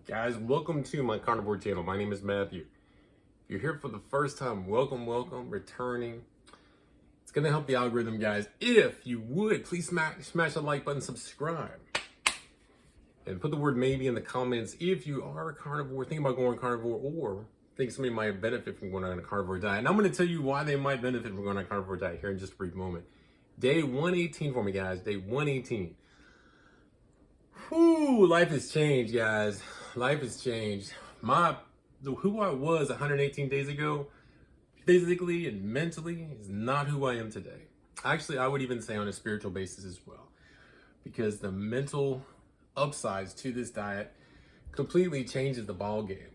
Guys, welcome to my carnivore channel. My name is Matthew. If you're here for the first time, welcome, returning. It's gonna help the algorithm, guys. If you would, please smash the like button, subscribe, and put the word maybe in the comments if you are a carnivore, thinking about going carnivore, or think somebody might benefit from going on a carnivore diet. And I'm gonna tell you why they might benefit from going on a carnivore diet here in just a brief moment. Day 118 for me, guys. Day 118. Whew, life has changed, guys. Life has changed. Who I was 118 days ago, physically and mentally, is not who I am today. Actually, I would even say on a spiritual basis as well, because the mental upsides to this diet completely changes the ball game.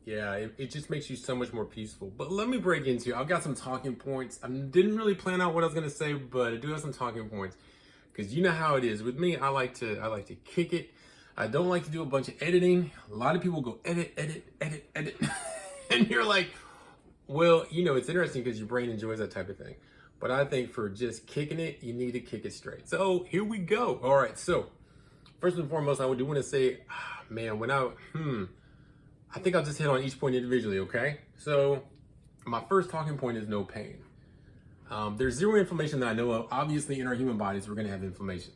Yeah, it just makes you so much more peaceful. But let me break into it. I've got some talking points. I didn't really plan out what I was gonna say, but I do have some talking points. Because you know how it is with me. I like to kick it. I don't like to do a bunch of editing. A lot of people go edit. And you're like, well, you know, it's interesting because your brain enjoys that type of thing. But I think for just kicking it, you need to kick it straight. So here we go. All right, so first and foremost, I do want to say, man, I think I'll just hit on each point individually, okay? So my first talking point is no pain. There's zero inflammation that I know of. Obviously, in our human bodies, we're going to have inflammation.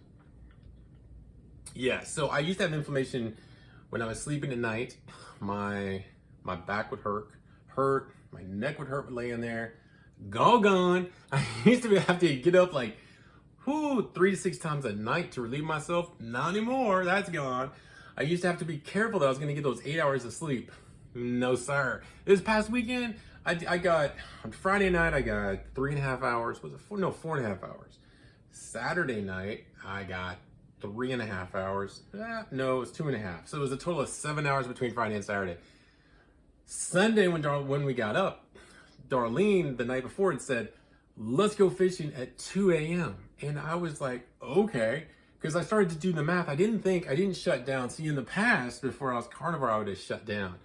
Yeah, so I used to have inflammation when I was sleeping at night. My back would hurt, my neck would hurt laying there. Gone. I used to have to get up like 3 to 6 times a night to relieve myself. Not anymore. That's gone. I used to have to be careful that I was going to get those 8 hours of sleep. No, sir. This past weekend, I got, on Friday night, I got 3.5 hours. Was it 4.5 hours. Saturday night, I got 3.5 hours. No, it was 2.5. So it was a total of 7 hours between Friday and Saturday. Sunday, when we got up, Darlene, the night before, had said, let's go fishing at 2 a.m. And I was like, okay. Because I started to do the math. I didn't shut down. See, in the past, before I was carnivore, I would have shut down.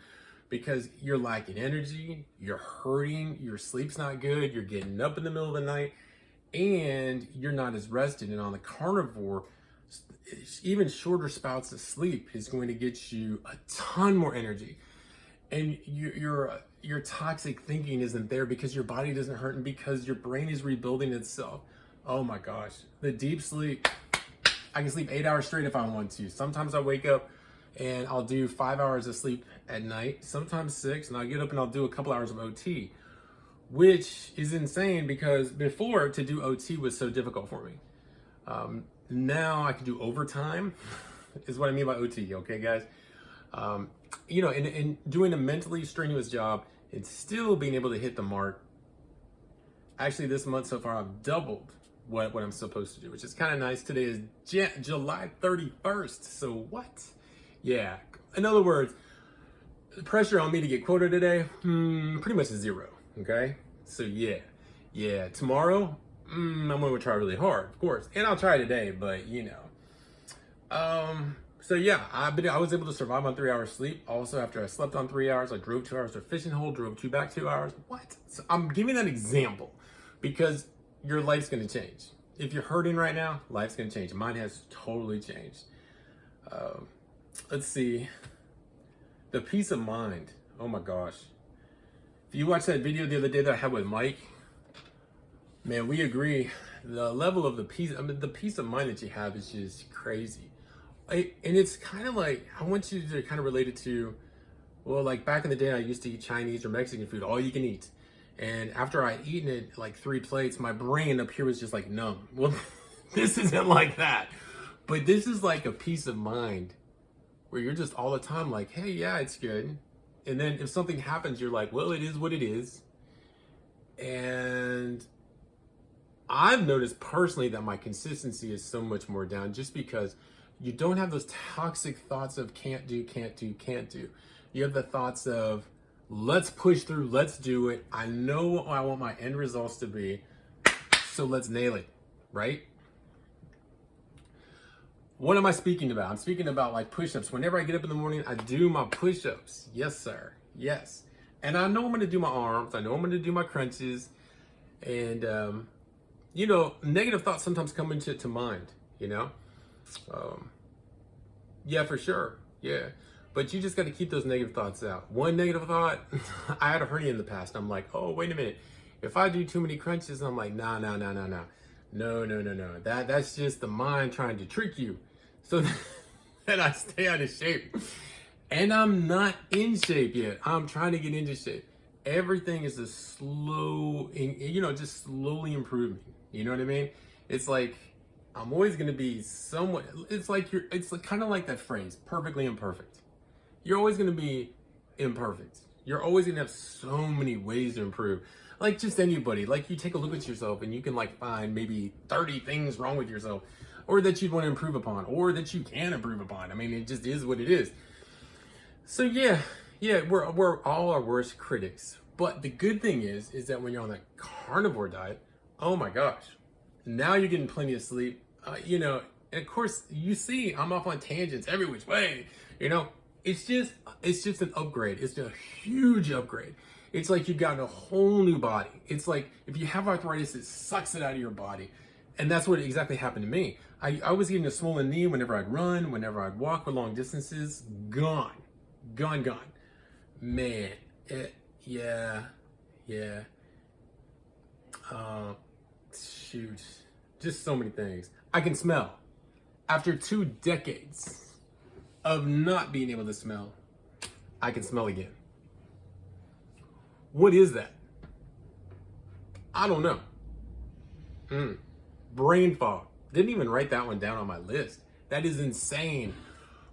Because you're lacking energy, you're hurting, your sleep's not good, you're getting up in the middle of the night, and you're not as rested. And on the carnivore, even shorter spouts of sleep is going to get you a ton more energy. And your toxic thinking isn't there because your body doesn't hurt and because your brain is rebuilding itself. Oh my gosh, the deep sleep. I can sleep 8 hours straight if I want to. Sometimes I wake up and I'll do 5 hours of sleep at night, sometimes 6, and I'll get up and I'll do a couple hours of OT, which is insane because before, to do OT was so difficult for me. Now I can do overtime, is what I mean by OT, okay, guys? You know, and doing a mentally strenuous job and still being able to hit the mark. Actually, this month so far, I've doubled what I'm supposed to do, which is kind of nice. Today is July 31st, so what? Yeah, in other words, the pressure on me to get quota today, pretty much is zero, okay? So yeah, tomorrow, I'm gonna try really hard, of course, and I'll try today, but you know. So yeah, I was able to survive on 3 hours sleep. Also, after I slept on 3 hours, I drove 2 hours to a fishing hole, drove 2 back 2 hours. What? So I'm giving that example because your life's gonna change. If you're hurting right now, life's gonna change. Mine has totally changed. Let's see. The peace of mind. Oh my gosh. If you watched that video the other day that I had with Mike, man, we agree. The level of the peace of mind that you have is just crazy. And it's kind of like, I want you to kind of relate it to, well, like back in the day, I used to eat Chinese or Mexican food, all you can eat. And after I'd eaten it, like 3 plates, my brain up here was just like numb. Well, this isn't like that. But this is like a peace of mind where you're just all the time like, hey, yeah, it's good. And then if something happens, you're like, well, it is what it is. And I've noticed personally that my consistency is so much more down just because you don't have those toxic thoughts of can't do. You have the thoughts of let's push through, let's do it. I know what I want my end results to be, so let's nail it, right? What am I speaking about? I'm speaking about like push-ups. Whenever I get up in the morning, I do my push-ups. Yes, sir. Yes. And I know I'm going to do my arms. I know I'm going to do my crunches. And, you know, negative thoughts sometimes come into mind, you know? Yeah, for sure. Yeah. But you just got to keep those negative thoughts out. One negative thought, I had a hernia in the past. I'm like, oh, wait a minute. If I do too many crunches, I'm like, nah. No. That's just the mind trying to trick you. So that I stay out of shape. And I'm not in shape yet. I'm trying to get into shape. Everything is a slow, just slowly improving. You know what I mean? It's like, I'm always going to be somewhat, it's kind of like that phrase, perfectly imperfect. You're always going to be imperfect. You're always going to have so many ways to improve. Like just anybody, like you take a look at yourself and you can like find maybe 30 things wrong with yourself or that you'd want to improve upon or that you can improve upon. I mean, it just is what it is. So yeah, we're all our worst critics. But the good thing is that when you're on a carnivore diet, oh my gosh, now you're getting plenty of sleep. And of course, you see, I'm off on tangents every which way. It's just an upgrade. It's a huge upgrade. It's like you've gotten a whole new body. It's like if you have arthritis, it sucks it out of your body. And that's what exactly happened to me. I was getting a swollen knee whenever I'd run, whenever I'd walk for long distances. Gone. Man, yeah. Shoot. Just so many things. I can smell. After 2 decades of not being able to smell, I can smell again. What is that? I don't know. Brain fog. Didn't even write that one down on my list. That is insane.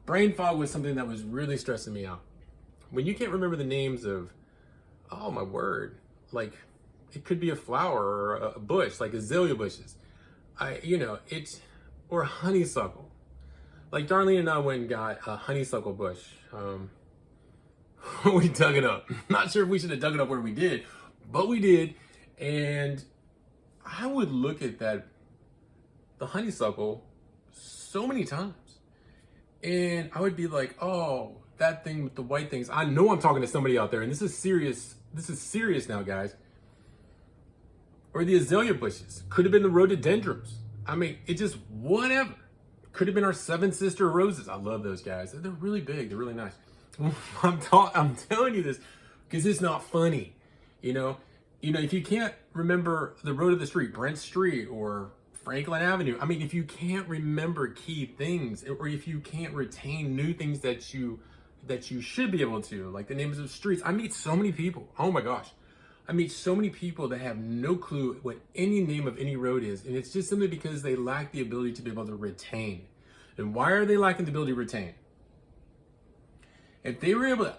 Brain fog was something that was really stressing me out. When you can't remember the names of, oh my word, like it could be a flower or a bush, like azalea bushes. Or honeysuckle. Like Darlene and I went and got a honeysuckle bush. We dug it up. Not sure if we should have dug it up where we did, but we did. And I would look at the honeysuckle so many times. And I would be like, oh, that thing with the white things. I know I'm talking to somebody out there, and this is serious. This is serious now, guys. Or the azalea bushes. Could have been the rhododendrons. I mean, it just, whatever. Could have been our 7 sister roses. I love those guys. They're really big. They're really nice. I'm telling you this because it's not funny. If you can't remember the road of the street, Brent Street or Franklin Avenue, I mean, if you can't remember key things or if you can't retain new things that you should be able to, like the names of streets, I meet so many people. Oh my gosh. I meet so many people that have no clue what any name of any road is. And it's just simply because they lack the ability to be able to retain. And why are they lacking the ability to retain? If they were able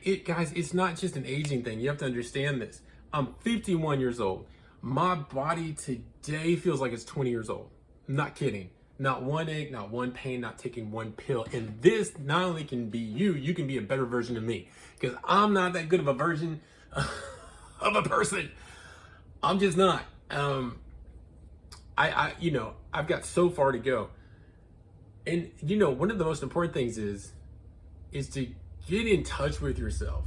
to, guys, it's not just an aging thing. You have to understand this. I'm 51 years old. My body today feels like it's 20 years old. I'm not kidding. Not one ache, not one pain, not taking one pill. And this not only can be you can be a better version of me. Because I'm not that good of a version of a person. I'm just not. I've got so far to go. And one of the most important things is to get in touch with yourself.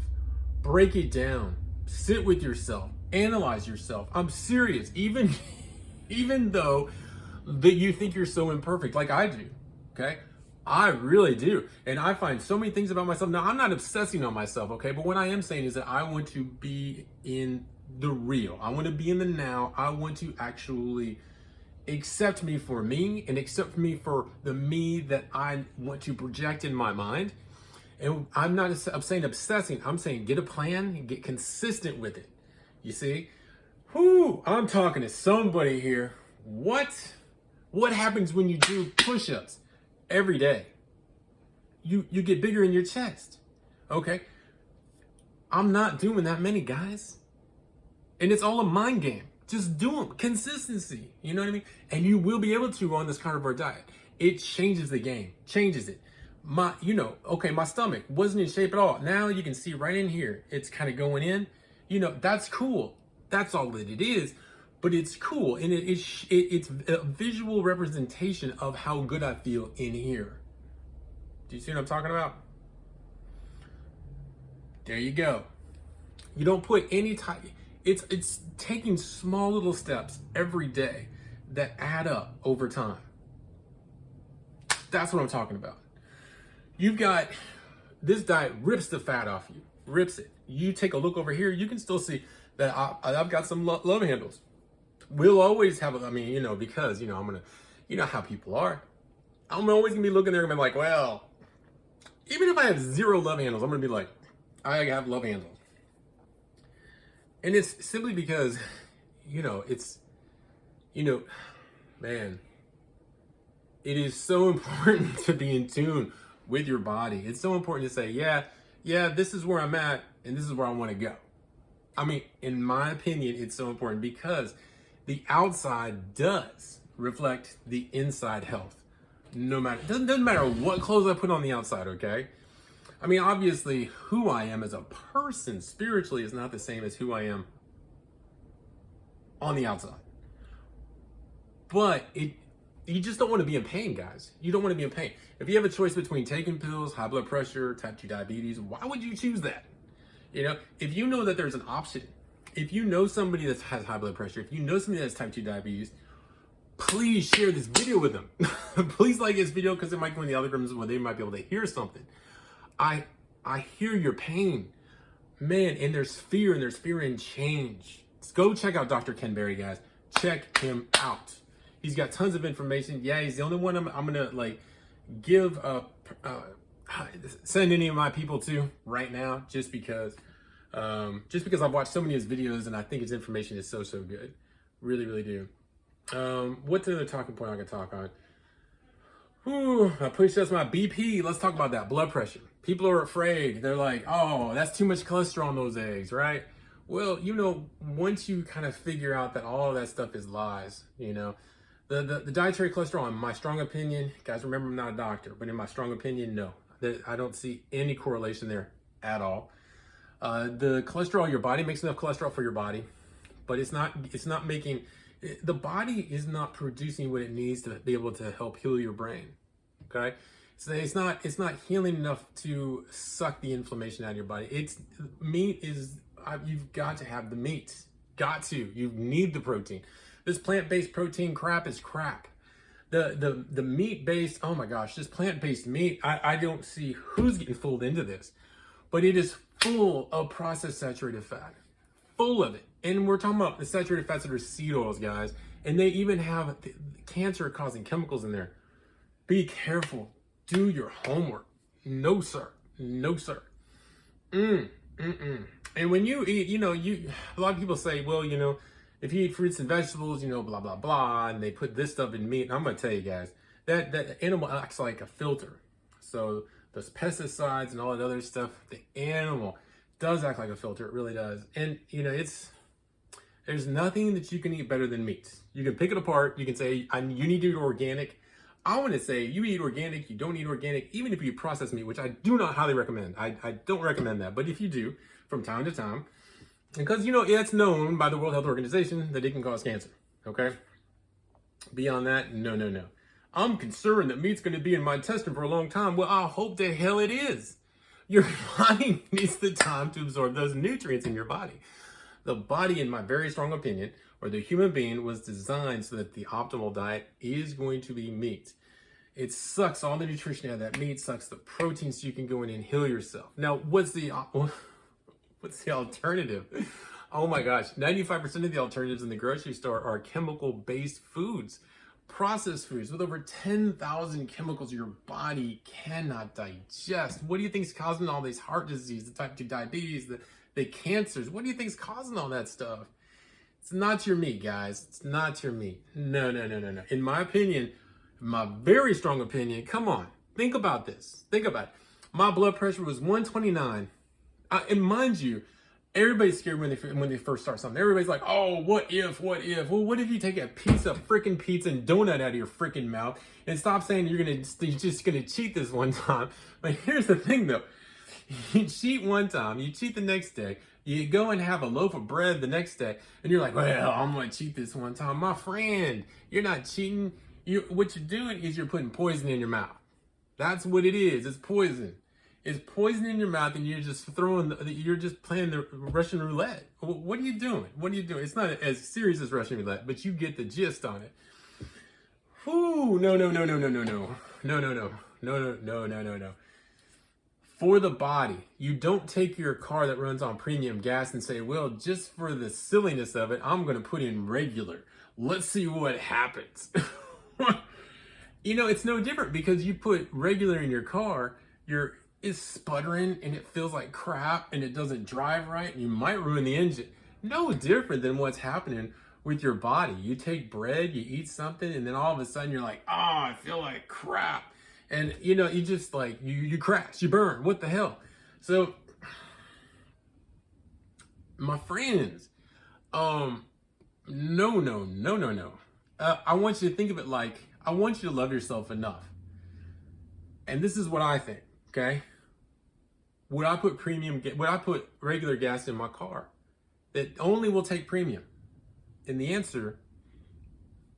Break it down. Sit with yourself. Analyze yourself. I'm serious. Even though that you think you're so imperfect, like I do. Okay? I really do. And I find so many things about myself. Now, I'm not obsessing on myself, okay? But what I am saying is that I want to be in the real. I want to be in the now. I want to actually accept me for me and accept me for the me that I want to project in my mind. And I'm saying obsessing. I'm saying get a plan and get consistent with it. You see? I'm talking to somebody here. What happens when you do push-ups every day? You get bigger in your chest. Okay? I'm not doing that many, guys. And it's all a mind game. Just do them. Consistency. You know what I mean? And you will be able to on this carnivore diet. It changes the game. Changes it. My stomach wasn't in shape at all. Now you can see right in here. It's kind of going in. That's cool. That's all that it is. But it's cool. And it's a visual representation of how good I feel in here. Do you see what I'm talking about? There you go. You don't put any time. It's taking small little steps every day that add up over time. That's what I'm talking about. You've got This diet rips the fat off you, rips it. You take a look over here, you can still see that I've got some love handles. We'll always have, because, I'm going to, you know how people are. I'm always going to be looking there and be like, well, even if I have 0 love handles, I'm going to be like, I have love handles. And it's simply because, man, it is so important to be in tune with your body. It's so important to say, yeah, this is where I'm at and this is where I want to go. I mean, in my opinion, it's so important because the outside does reflect the inside health. Doesn't matter what clothes I put on the outside, okay? I mean, obviously, who I am as a person spiritually is not the same as who I am on the outside. But you just don't want to be in pain, guys. You don't want to be in pain. If you have a choice between taking pills, high blood pressure, type 2 diabetes, why would you choose that? If you know that there's an option, if you know somebody that has high blood pressure, if you know somebody that has type 2 diabetes, please share this video with them. Please like this video because it might go in the algorithms where they might be able to hear something. I hear your pain, man, and there's fear in change. Let's go check out Dr. Ken Berry, guys. Check him out. He's got tons of information. Yeah, he's the only one I'm gonna send any of my people to right now, just because I've watched so many of his videos and I think his information is so good. Really, really do. What's another talking point I can talk on? I push that's my BP. Let's talk about that. Blood pressure. People are afraid. They're like, oh, that's too much cholesterol in those eggs, right? Well, once you kind of figure out that all of that stuff is lies, the dietary cholesterol, in my strong opinion, guys, remember I'm not a doctor, but in my strong opinion, no. I don't see any correlation there at all. The cholesterol, your body makes enough cholesterol for your body, but it's not making, the body is not producing what it needs to be able to help heal your brain. Okay. So it's not healing enough to suck the inflammation out of your body. You've got to have the meat. You need the protein. This plant-based protein crap is crap. The meat-based, oh my gosh, this plant-based meat, I don't see who's getting fooled into this, but it is full of processed saturated fat, full of it. And we're talking about the saturated fats that are seed oils, guys, and they even have cancer-causing chemicals in there. Be careful. Do your homework. No, sir. No, sir. And when you eat, a lot of people say, well, if you eat fruits and vegetables, blah, blah, blah, and they put this stuff in meat. And I'm going to tell you guys, that animal acts like a filter. So those pesticides and all that other stuff, the animal does act like a filter. It really does. And, there's nothing that you can eat better than meat. You can pick it apart. You can say, you need to eat organic. I want to say you eat organic, you don't eat organic, even if you eat processed meat, which I do not highly recommend. I don't recommend that. But if you do, from time to time, because, it's known by the World Health Organization that it can cause cancer, okay? Beyond that, no. I'm concerned that meat's going to be in my intestine for a long time. Well, I hope the hell it is. Your body needs the time to absorb those nutrients in your body. The body, in my very strong opinion, or the human being, was designed so that the optimal diet is going to be meat. It sucks all the nutrition out of that meat, sucks the protein so you can go in and heal yourself. Now, what's the alternative? Oh my gosh, 95% of the alternatives in the grocery store are chemical-based foods, processed foods with over 10,000 chemicals your body cannot digest. What do you think is causing all these heart disease, the type 2 diabetes, the cancers? What do you think is causing all that stuff? It's not your meat, guys. It's not your meat. No. In my opinion, my very strong opinion, come on, think about this. Think about it. My blood pressure was 129. And mind you, everybody's scared when they first start something. Everybody's like, oh, what if? Well, what if you take a piece of freaking pizza and donut out of your freaking mouth and stop saying you're just gonna cheat this one time? But here's the thing, though. You cheat one time, you cheat the next day, you go and have a loaf of bread the next day, and you're like, well, I'm going to cheat this one time. My friend, you're not cheating. What you're doing is you're putting poison in your mouth. That's what it is. It's poison. It's poison in your mouth, and you're just you're just playing the Russian roulette. What are you doing? It's not as serious as Russian roulette, but you get the gist on it. Whew, no. For the body, you don't take your car that runs on premium gas and say, well, just for the silliness of it, I'm going to put in regular. Let's see what happens. You know, it's no different because you put regular in your car, it's sputtering and it feels like crap and it doesn't drive right and you might ruin the engine. No different than what's happening with your body. You take bread, you eat something, and then all of a sudden you're like, oh, I feel like crap. And you know, you just like, you crash, you burn, what the hell? So, my friends, no. I want you to think of it like, I want you to love yourself enough. And this is what I think, okay? Would I put regular gas in my car that only will take premium? And the answer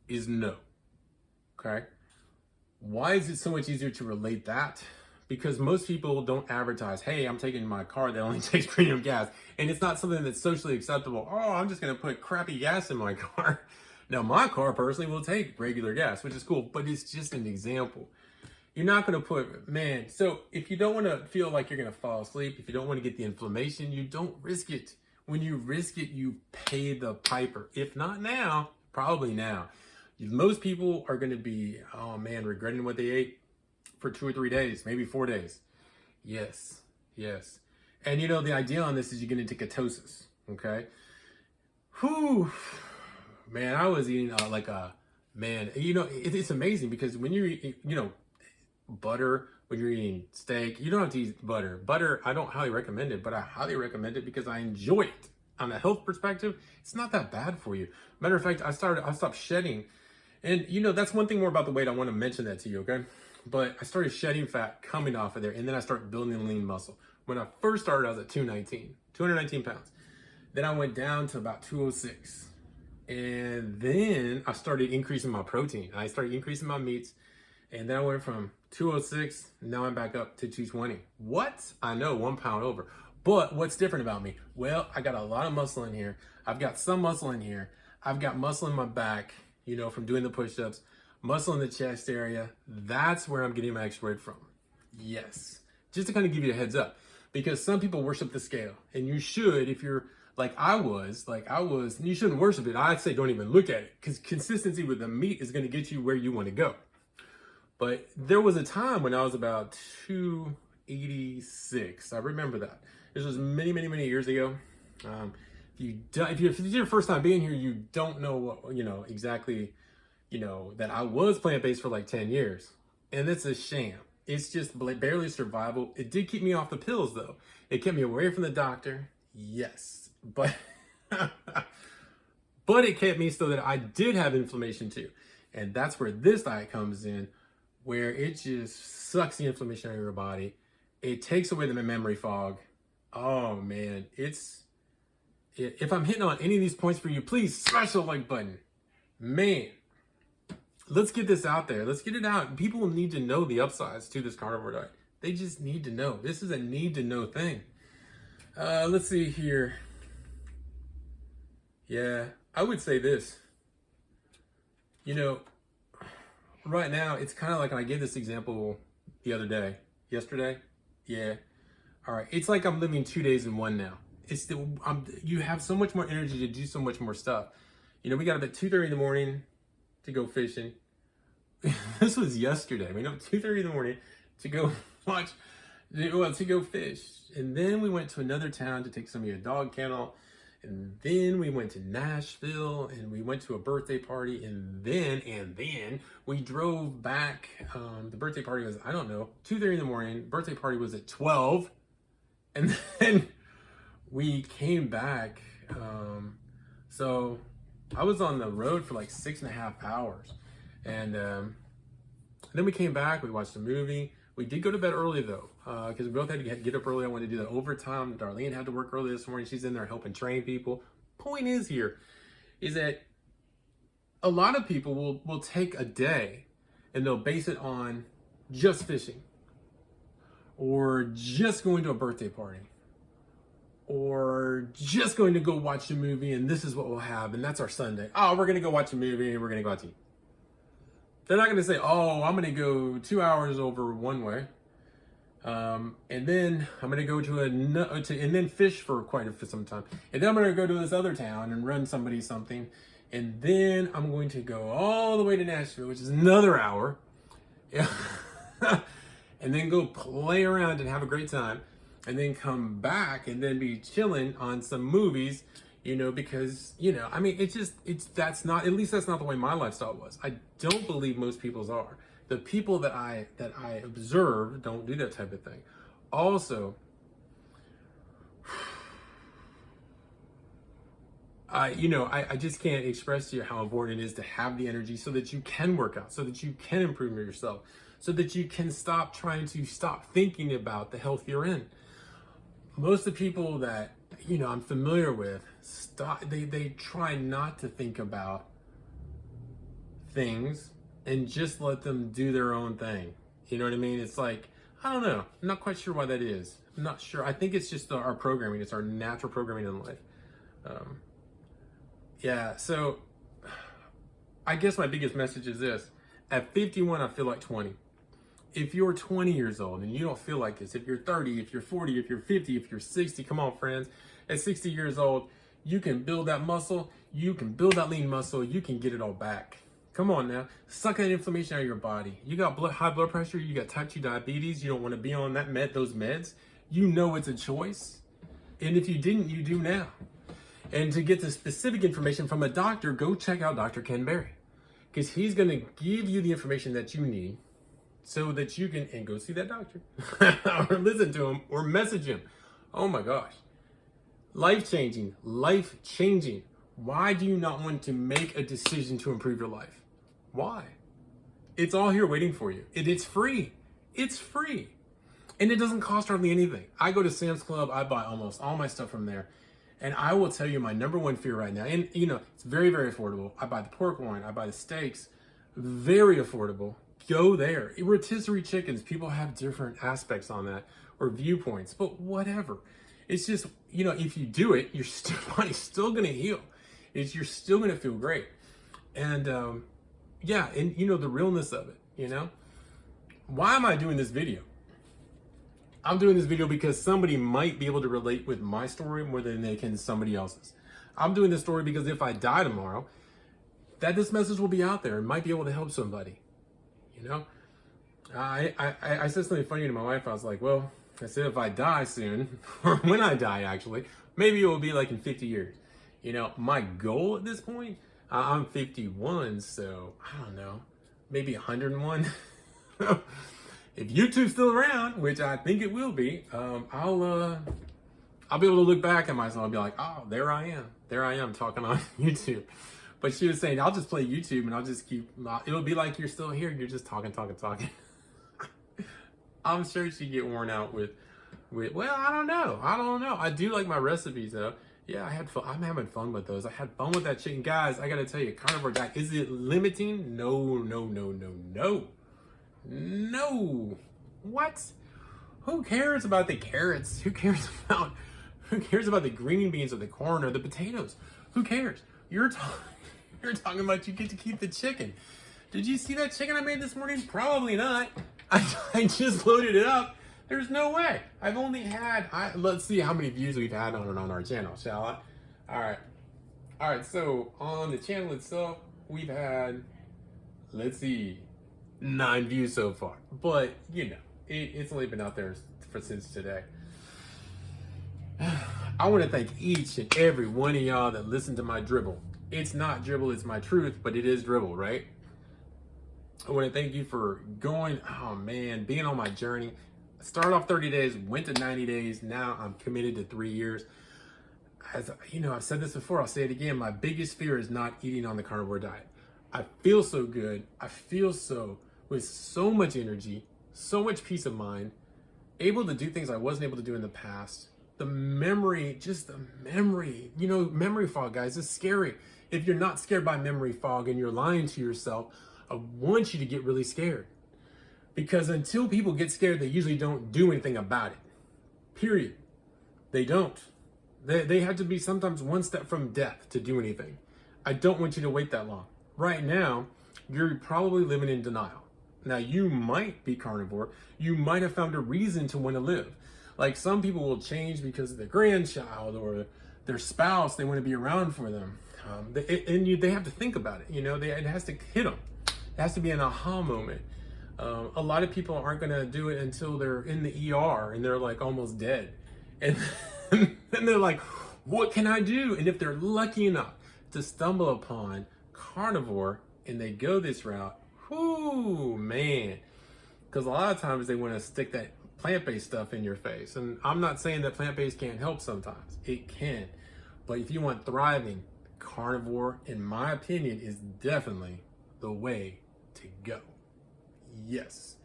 is no, okay? Why is it so much easier to relate that? Because most people don't advertise, hey, I'm taking my car that only takes premium gas. And it's not something that's socially acceptable. Oh, I'm just gonna put crappy gas in my car. Now, my car personally will take regular gas, which is cool, but it's just an example. You're not gonna put, man, so if you don't wanna feel like you're gonna fall asleep, if you don't wanna get the inflammation, you don't risk it. When you risk it, you pay the piper. If not now, probably now. Most people are gonna be, oh man, regretting what they ate for 2 or 3 days, maybe 4 days. Yes. And you know, the idea on this is you get into ketosis, okay? Whew. Man, I was eating you know, it's amazing because when you eat, you know, butter, when you're eating steak, you don't have to eat butter. Butter, I don't highly recommend it, but I highly recommend it because I enjoy it. On a health perspective, it's not that bad for you. Matter of fact, I stopped shedding. And you know, that's one thing more about the weight. I want to mention that to you, okay? But I started shedding fat coming off of there, and then I started building lean muscle. When I first started, I was at 219 pounds. Then I went down to about 206. And then I started increasing my protein. I started increasing my meats. And then I went from 206, now I'm back up to 220. What? I know, 1 pound over. But what's different about me? Well, I got a lot of muscle in here. I've got some muscle in here. I've got muscle in my back, you know, from doing the push-ups, muscle in the chest area. That's where I'm getting my extra weight from. Yes. Just to kind of give you a heads up, because some people worship the scale, and you should, if you're like I was, you shouldn't worship it. I'd say don't even look at it, because consistency with the meat is going to get you where you want to go. But there was a time when I was about 286. I remember that. This was many years ago. If it's your first time being here, you don't know what, you know, exactly, you know, that I was plant-based for like 10 years. And it's a sham. It's just barely survival. It did keep me off the pills though. It kept me away from the doctor. Yes. But, but it kept me so that I did have inflammation too. And that's where this diet comes in, where it just sucks the inflammation out of your body. It takes away the memory fog. Oh man, if I'm hitting on any of these points for you, please smash the like button. Man, let's get this out there. Let's get it out. People need to know the upsides to this carnivore diet. They just need to know. This is a need to know thing. Let's see here. Yeah, I would say this. You know, right now, it's kind of like, and I gave this example yesterday. Yeah. All right. It's like I'm living 2 days in one now. You have so much more energy to do so much more stuff. You know, we got up at 2:30 in the morning to go fishing. This was yesterday. We got up 2:30 in the morning to go to go fish. And then we went to another town to take somebody to a dog kennel. And then we went to Nashville and we went to a birthday party. And then we drove back. The birthday party was, I don't know, 2:30 in the morning. Birthday party was at 12. And then we came back. So I was on the road for like 6.5 hours. And then we came back, we watched a movie. We did go to bed early though, because we both had to get up early. I wanted to do the overtime. Darlene had to work early this morning. She's in there helping train people. Point is that a lot of people will take a day and they'll base it on just fishing or just going to a birthday party or just going to go watch a movie, and this is what we'll have, and that's our Sunday. Oh, we're going to go watch a movie and we're going to go out to eat. They're not going to say, oh, I'm going to go 2 hours over one way. And then I'm gonna go to and then fish for some time. And then I'm gonna go to this other town and run somebody something. And then I'm going to go all the way to Nashville, which is another hour. Yeah. And then go play around and have a great time. And then come back and then be chilling on some movies, because, I mean, that's not, at least that's not the way my lifestyle was. I don't believe most people's are. The people that I observe don't do that type of thing. Also, I just can't express to you how important it is to have the energy so that you can work out, so that you can improve yourself, so that you can stop thinking about the health you're in. Most of the people that, I'm familiar with, they try not to think about things and just let them do their own thing. You know what I mean? It's like, I don't know. I'm not quite sure why that is. I'm not sure. I think it's just our programming. It's our natural programming in life. So I guess my biggest message is this. At 51, I feel like 20. If you're 20 years old and you don't feel like this, if you're 30, if you're 40, if you're 50, if you're 60, come on, friends. At 60 years old, you can build that muscle. You can build that lean muscle. You can get it all back. Come on now. Suck that inflammation out of your body. You got high blood pressure. You got type 2 diabetes. You don't want to be on those meds. You know it's a choice. And if you didn't, you do now. And to get the specific information from a doctor, go check out Dr. Ken Berry. Because he's going to give you the information that you need so that you can, and go see that doctor. Or listen to him, or message him. Oh my gosh. Life-changing. Life-changing. Why do you not want to make a decision to improve your life? Why? It's all here waiting for you. It's free. It's free. And it doesn't cost hardly anything. I go to Sam's Club. I buy almost all my stuff from there. And I will tell you my number one fear right now. And, it's very, very affordable. I buy the pork loin. I buy the steaks. Very affordable. Go there. Rotisserie chickens. People have different aspects on that or viewpoints. But whatever. It's just, if you do it, your body's still going to heal. You're still going to feel great. And, and the realness of it, Why am I doing this video? I'm doing this video because somebody might be able to relate with my story more than they can somebody else's. I'm doing this story because if I die tomorrow, that this message will be out there and might be able to help somebody. I said something funny to my wife. I was like, well, I said if I die soon, or when I die actually, maybe it will be like in 50 years. My goal at this point, I'm 51, so I don't know, maybe 101. If YouTube's still around, which I think it will be, I'll be able to look back at myself and be like, oh, there I am talking on YouTube. But she was saying, I'll just play YouTube and I'll just it'll be like you're still here. You're just talking. I'm sure she'd get worn out with, well, I don't know. I do like my recipes though. Yeah, I had fun. I'm having fun with those. I had fun with that chicken. Guys, I gotta tell you, carnivore diet, is it limiting? No. No. What? Who cares about the carrots? Who cares about the green beans or the corn or the potatoes? Who cares? You're talking about you get to keep the chicken. Did you see that chicken I made this morning? Probably not. I just loaded it up. There's no way. I've only had, let's see how many views we've had on our channel, shall I? All right, so on the channel itself, we've had, let's see, 9 views so far. But, it's only been out there since today. I want to thank each and every one of y'all that listened to my dribble. It's not dribble, it's my truth, but it is dribble, right? I want to thank you for being on my journey. Started off 30 days, went to 90 days. Now I'm committed to 3 years. As I've said this before, I'll say it again. My biggest fear is not eating on the carnivore diet. I feel so good. I feel with so much energy, so much peace of mind, able to do things I wasn't able to do in the past. The memory, memory fog, guys, is scary. If you're not scared by memory fog and you're lying to yourself, I want you to get really scared. Because until people get scared, they usually don't do anything about it. Period. They don't. They have to be sometimes one step from death to do anything. I don't want you to wait that long. Right now, you're probably living in denial. Now, you might be carnivore. You might have found a reason to want to live. Like some people will change because of their grandchild or their spouse, they want to be around for them. They have to think about it. It has to hit them. It has to be an aha moment. A lot of people aren't going to do it until they're in the ER and they're like almost dead. And then they're like, what can I do? And if they're lucky enough to stumble upon carnivore and they go this route, whoo, man. Because a lot of times they want to stick that plant-based stuff in your face. And I'm not saying that plant-based can't help sometimes. It can. But if you want thriving, carnivore, in my opinion, is definitely the way to go. Yes.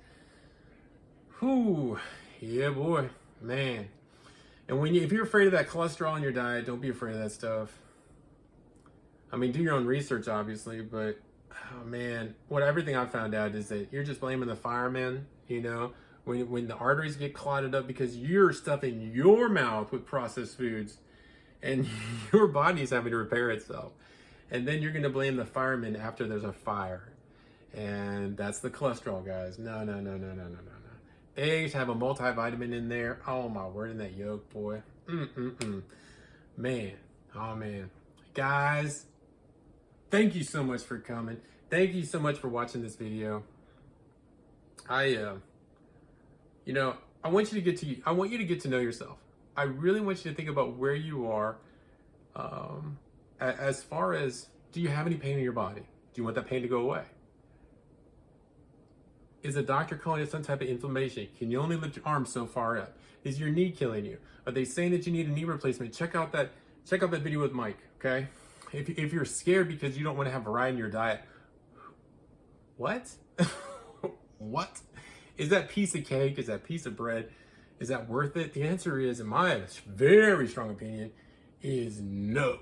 Whew. Yeah, boy. Man. And if you're afraid of that cholesterol in your diet, don't be afraid of that stuff. I mean, do your own research, obviously, but oh man, everything I found out is that you're just blaming the firemen, when the arteries get clotted up because you're stuffing your mouth with processed foods and your body's having to repair itself. And then you're going to blame the firemen after there's a fire. And that's the cholesterol, guys. No. Eggs have a multivitamin in there. Oh my word, in that yolk, boy. Man. Oh man. Guys, thank you so much for coming. Thank you so much for watching this video. I want you to get to know yourself. I really want you to think about where you are as far as, do you have any pain in your body? Do you want that pain to go away? Is a doctor calling it some type of inflammation? Can you only lift your arm so far up? Is your knee killing you? Are they saying that you need a knee replacement? Check out that video with Mike, okay? If you're scared because you don't want to have variety in your diet, what? What? Is that piece of cake? Is that piece of bread? Is that worth it? The answer is, in my very strong opinion, is no.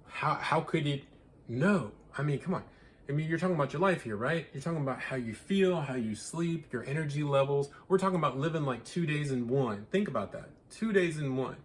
How could it? No. I mean, come on. I mean, you're talking about your life here, right? You're talking about how you feel, how you sleep, your energy levels. We're talking about living like 2 days in one. Think about that. 2 days in one.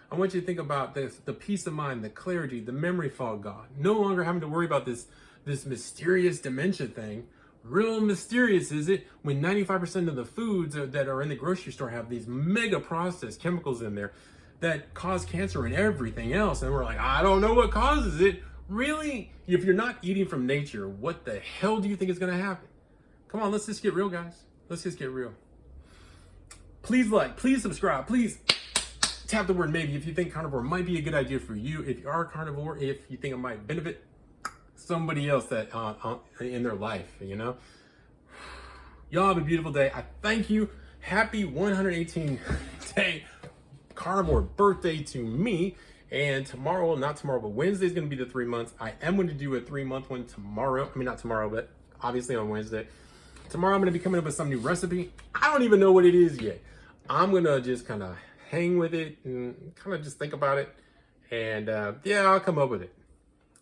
I want you to think about this, the peace of mind, the clarity, the memory fog gone. No longer having to worry about this mysterious dementia thing. Real mysterious, is it? When 95% of the foods that are in the grocery store have these mega processed chemicals in there that cause cancer and everything else. And we're like, I don't know what causes it. Really? If you're not eating from nature, what the hell do you think is going to happen? Come on, let's just get real, guys. Let's just get real. Please like, please subscribe, please tap the word maybe if you think carnivore might be a good idea for you. If you are a carnivore, if you think it might benefit somebody else that in their life, Y'all have a beautiful day. I thank you. Happy 118 day carnivore birthday to me. And tomorrow, not tomorrow, but Wednesday is going to be the 3 months. I am going to do a 3-month one tomorrow. I mean, not tomorrow, but obviously on Wednesday. Tomorrow, I'm going to be coming up with some new recipe. I don't even know what it is yet. I'm going to just kind of hang with it and kind of just think about it. And yeah, I'll come up with it.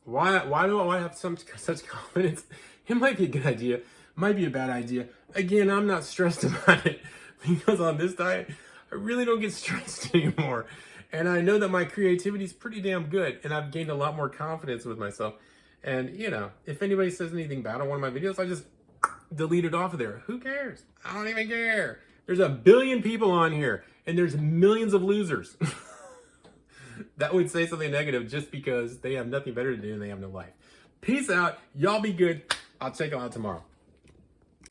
Why do I have such confidence? It might be a good idea. Might be a bad idea. Again, I'm not stressed about it because on this diet, I really don't get stressed anymore. And I know that my creativity is pretty damn good, and I've gained a lot more confidence with myself. And, if anybody says anything bad on one of my videos, I just delete it off of there. Who cares? I don't even care. There's 1 billion people on here, and there's millions of losers that would say something negative just because they have nothing better to do and they have no life. Peace out. Y'all be good. I'll check you out tomorrow.